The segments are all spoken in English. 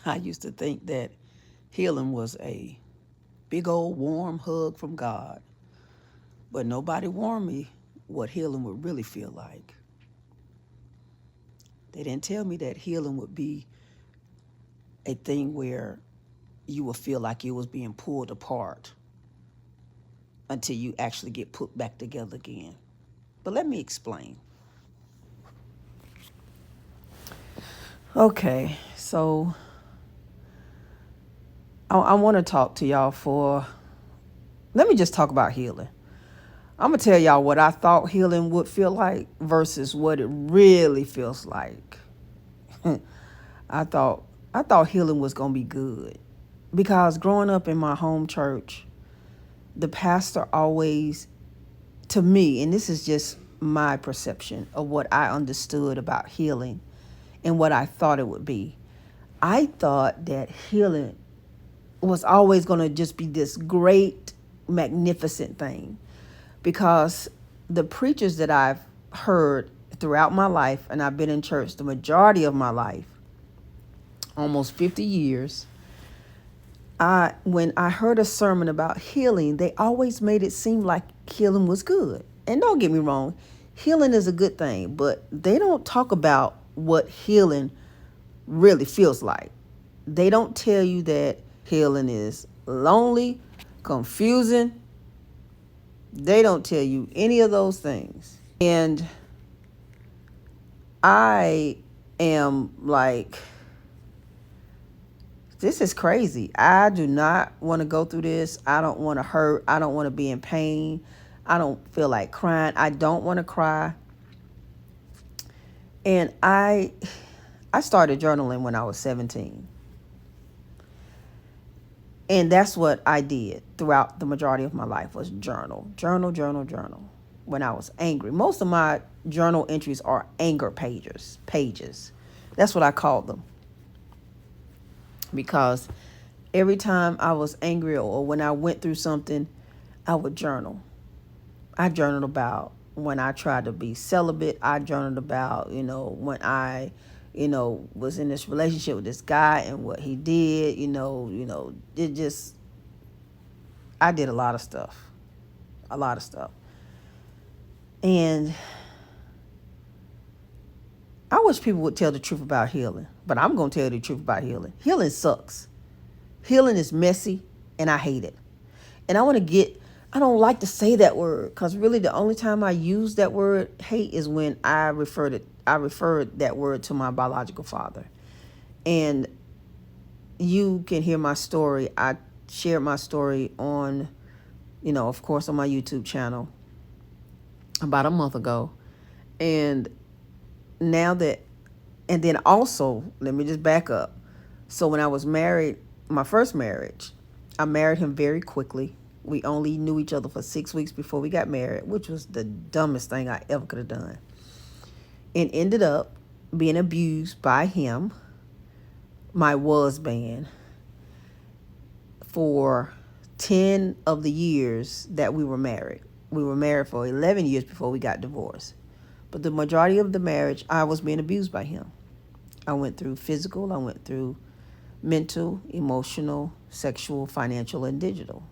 I used to think that healing was a big old warm hug from God, but nobody warned me what healing would really feel like. They didn't tell me that healing would be a thing where you will feel like it was being pulled apart until you actually get put back together again. But let me explain. Okay, so I want to talk to y'all for. Let me just talk about healing. I'm gonna tell y'all what I thought healing would feel like versus what it really feels like. I thought I thought healing was gonna be good because growing up in my home church, the pastor always, to me, and this is just my perception of what I understood about healing and what I thought it would be. I thought that healing was always going to just be this great, magnificent thing because the preachers that I've heard throughout my life, and I've been in church the majority of my life, almost 50 years, when I heard a sermon about healing, they always made it seem like healing was good. And don't get me wrong, healing is a good thing, but they don't talk about what healing really feels like. They don't tell you that healing is lonely, confusing. They don't tell you any of those things. And I am like, this is crazy. I do not want to go through this. I don't want to hurt. I don't want to be in pain. I don't feel like crying. I don't want to cry. And I started journaling when I was 17. And that's what I did throughout the majority of my life was journal. Journal, journal, journal. When I was angry. Most of my journal entries are anger pages. That's what I called them. Because every time I was angry or when I went through something, I would journal. I journaled about when I tried to be celibate. I journaled about, when I, was in this relationship with this guy and what he did, it just, I did a lot of stuff. A lot of stuff. And I wish people would tell the truth about healing, but I'm going to tell you the truth about healing. Healing sucks. Healing is messy, and I hate it. And I don't like to say that word because really the only time I use that word hate is when I referred that word to my biological father. And you can hear my story. I shared my story on, of course, on my YouTube channel about a month ago. And now that, and then also, let me just back up. So when I was married, my first marriage, I married him very quickly. We only knew each other for 6 weeks before we got married, which was the dumbest thing I ever could have done. And ended up being abused by him, my husband, for 10 of the years that we were married. We were married for 11 years before we got divorced. But the majority of the marriage, I was being abused by him. I went through physical, I went through mental, emotional, sexual, financial, and digital,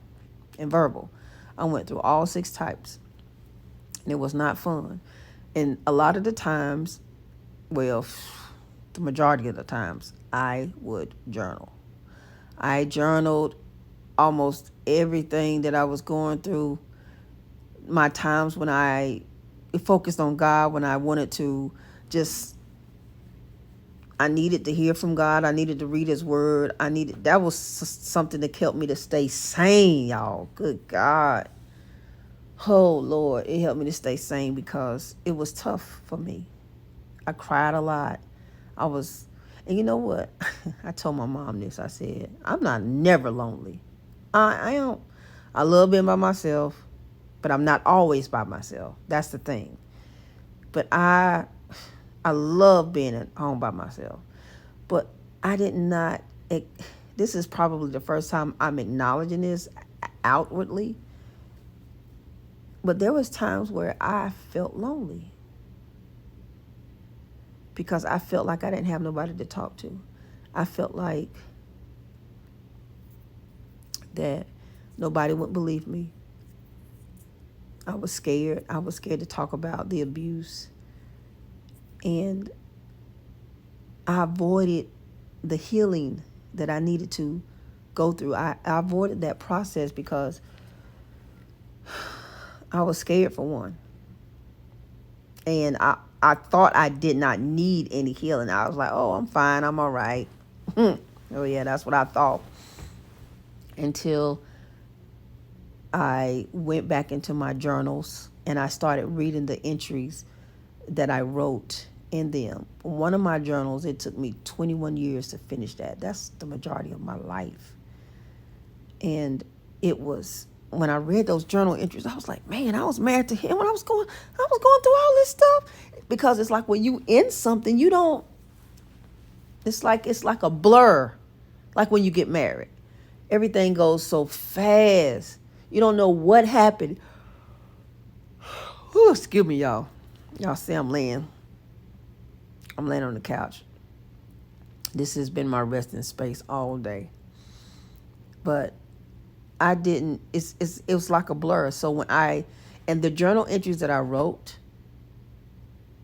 and verbal. I went through all 6 types. And it was not fun. And a lot of the times, well, the majority of the times, I would journal. I journaled almost everything that I was going through. My times when I focused on God, when I wanted to just, I needed to hear from God. I needed to read his word. That was something that helped me to stay sane, y'all. Good God. Oh, Lord, it helped me to stay sane because it was tough for me. I cried a lot. And you know what? I told my mom this. I said, I'm not never lonely. I don't. I love being by myself, but I'm not always by myself. That's the thing. But I love being at home by myself. But I did not, this is probably the first time I'm acknowledging this outwardly. But there was times where I felt lonely because I felt like I didn't have nobody to talk to. I felt like that nobody would believe me. I was scared. I was scared to talk about the abuse. And I avoided the healing that I needed to go through. I avoided that process because I was scared, for one. And I thought I did not need any healing. I was like, oh, I'm fine. I'm all right. Oh, yeah, that's what I thought. Until I went back into my journals and I started reading the entries that I wrote in them. One of my journals, it took me 21 years to finish that. That's the majority of my life. And it was, when I read those journal entries, I was like, man, I was married to him when I was going through all this stuff. Because it's like when you in something, you don't, it's like a blur. Like when you get married. Everything goes so fast. You don't know what happened. Whew, excuse me, y'all. Y'all see I'm laying on the couch. This has been my resting space all day. But I didn't, it was like a blur. So and the journal entries that I wrote,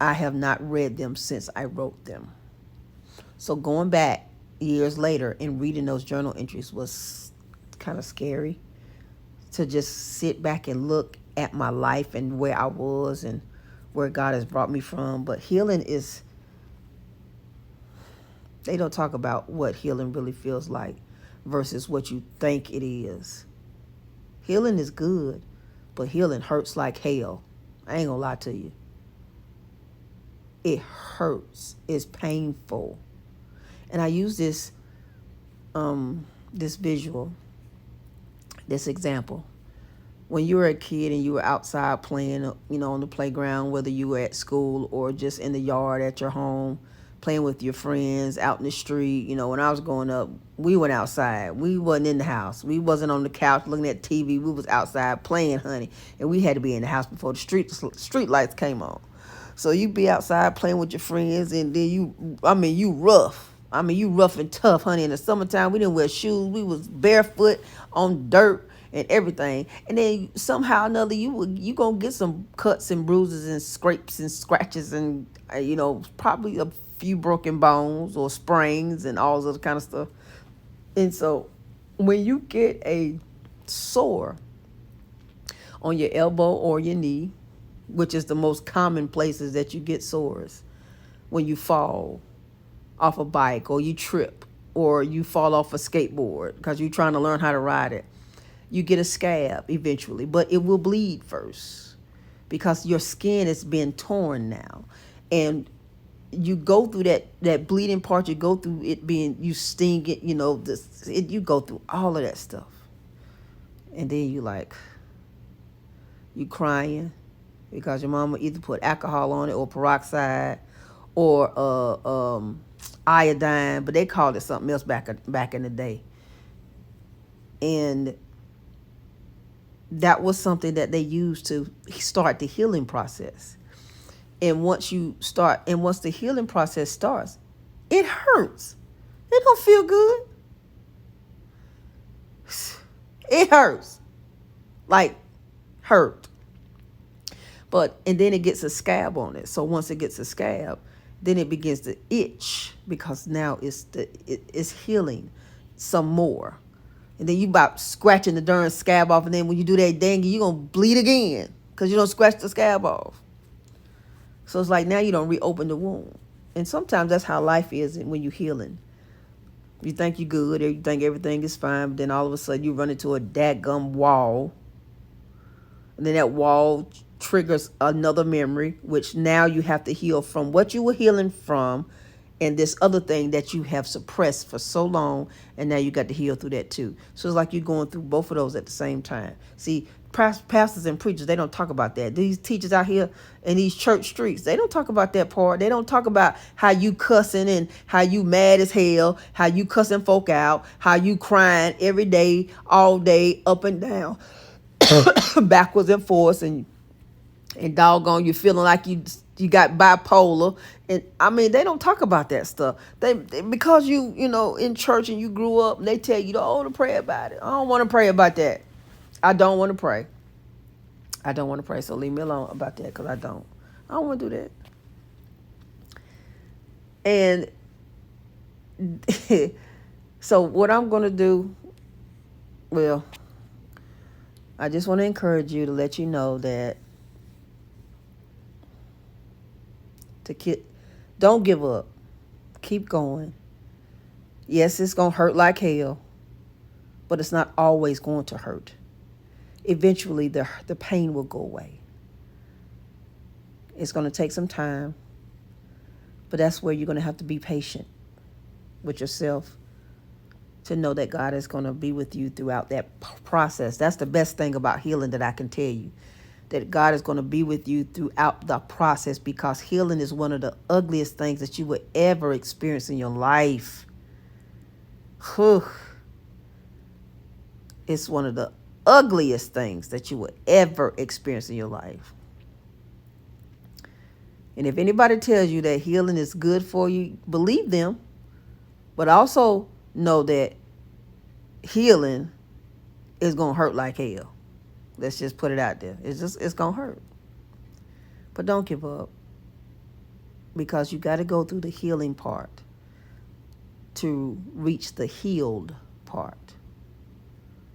I have not read them since I wrote them. So going back years later and reading those journal entries was kind of scary, to just sit back and look at my life and where I was and where God has brought me from. But healing is, they don't talk about what healing really feels like versus what you think it is. Healing is good, but healing hurts like hell. I ain't gonna lie to you. It hurts. It's painful. And I use this visual, this example. When you were a kid and you were outside playing, on the playground, whether you were at school or just in the yard at your home, playing with your friends out in the street. When I was growing up, we went outside. We wasn't in the house. We wasn't on the couch looking at TV. We was outside playing, honey. And we had to be in the house before the street lights came on. So you be outside playing with your friends, and then you rough. You rough and tough, honey. In the summertime, we didn't wear shoes. We was barefoot on dirt and everything. And then somehow or another, you gonna get some cuts and bruises and scrapes and scratches and probably a few broken bones or sprains and all this other kind of stuff. And so when you get a sore on your elbow or your knee, which is the most common places that you get sores, when you fall off a bike or you trip or you fall off a skateboard because you're trying to learn how to ride it, you get a scab eventually, but it will bleed first because your skin is being torn now. And you go through that bleeding part, you go through it being, you sting it, you go through all of that stuff. And then you crying because your mama either put alcohol on it or peroxide or iodine, but they called it something else back in the day. And that was something that they used to start the healing process. And once the healing process starts, it hurts. It don't feel good. It hurts. Like hurt. And then it gets a scab on it. So once it gets a scab, then it begins to itch because now it's healing some more. And then you about scratching the darn scab off, and then when you do that dang, you're going to bleed again because you don't scratch the scab off. So it's like now you don't reopen the wound. And sometimes that's how life is when you're healing. You think you're good or you think everything is fine, but then all of a sudden you run into a dadgum wall. And then that wall triggers another memory, which now you have to heal from what you were healing from and this other thing that you have suppressed for so long, and now you got to heal through that too. So it's like you're going through both of those at the same time. See, pastors and preachers, they don't talk about that. These teachers out here in these church streets, they don't talk about that part. They don't talk about how you cussing and how you mad as hell, how you cussing folk out, how you crying every day, all day, up and down, backwards and forwards, and doggone, you feeling like you You got bipolar, and I mean they don't talk about that stuff. Because you know in church and you grew up, and they tell you to pray about it. I don't want to pray about that. I don't want to pray. I don't want to pray. So leave me alone about that because I don't. I don't want to do that. And so what I'm going to do, well, I just want to encourage you to let you know that don't give up. Keep going. Yes, it's going to hurt like hell, but it's not always going to hurt. Eventually, the pain will go away. It's going to take some time, but that's where you're going to have to be patient with yourself to know that God is going to be with you throughout that process. That's the best thing about healing that I can tell you, that God is going to be with you throughout the process, because healing is one of the ugliest things that you would ever experience in your life. Whew. It's one of the ugliest things that you would ever experience in your life. And if anybody tells you that healing is good for you, believe them. But also know that healing is going to hurt like hell. Let's just put it out there. It's going to hurt. But don't give up, because you got to go through the healing part to reach the healed part,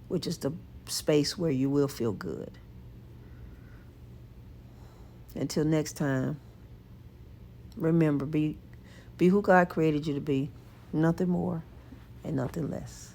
which is the space where you will feel good. Until next time, remember, be who God created you to be. Nothing more and nothing less.